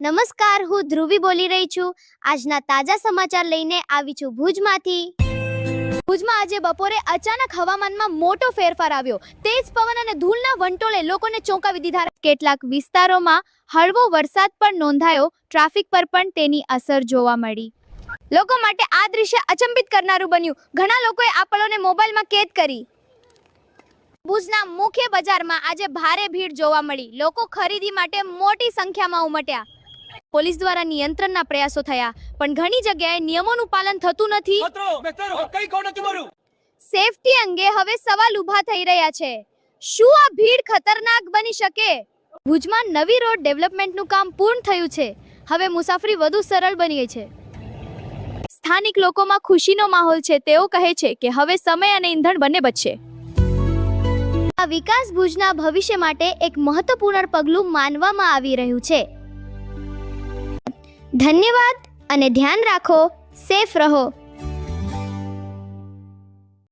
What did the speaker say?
નમસ્કાર, હું ધ્રુવી બોલી રહી છું. આજના તાજા સમાચાર લઈને આવી છું ભુજમાંથી. ભુજમાં આજે બપોરે અચાનક હવામાનમાં મોટો ફેરફાર આવ્યો. તેજ પવન અને ધૂળના વંટોળે લોકોને ચોંકાવી દીધા. કેટલાક વિસ્તારોમાં હળવો વરસાદ પણ નોંધાયો. ટ્રાફિક પર પણ તેની અસર જોવા મળી. લોકો માટે આ દૃશ્ય અચંબિત કરનારું બન્યું. ઘણા લોકોએ આ પળોને મોબાઈલમાં કેદ કરી. ભુજના મુખ્ય બજારમાં આજે ભારે ભીડ જોવા મળી. લોકો ખરીદી માટે મોટી સંખ્યામાં ઉમટ્યા. પોલીસ દ્વારા નિયંત્રણના પ્રયાસો થયા, પણ ઘણી જગ્યાએ નિયમોનું પાલન થતું નથી. સેફટી અંગે હવે સવાલ ઊભા થઈ રહ્યા છે. શું આ ભીડ ખતરનાક બની શકે? ભુજમાં નવી રોડ ડેવલપમેન્ટનું કામ પૂર્ણ થયું છે. હવે મુસાફરી વધુ સરળ બની ગઈ છે. સ્થાનિક લોકોમાં ખુશીનો માહોલ છે. તેઓ કહે છે કે હવે સમય અને ઈંધણ બંને બચશે. આ વિકાસ ભુજના ભવિષ્ય માટે એક મહત્વપૂર્ણ પગલું માનવામાં આવી રહ્યું છે. ધન્યવાદ અને ધ્યાન રાખો. સેફ રહો.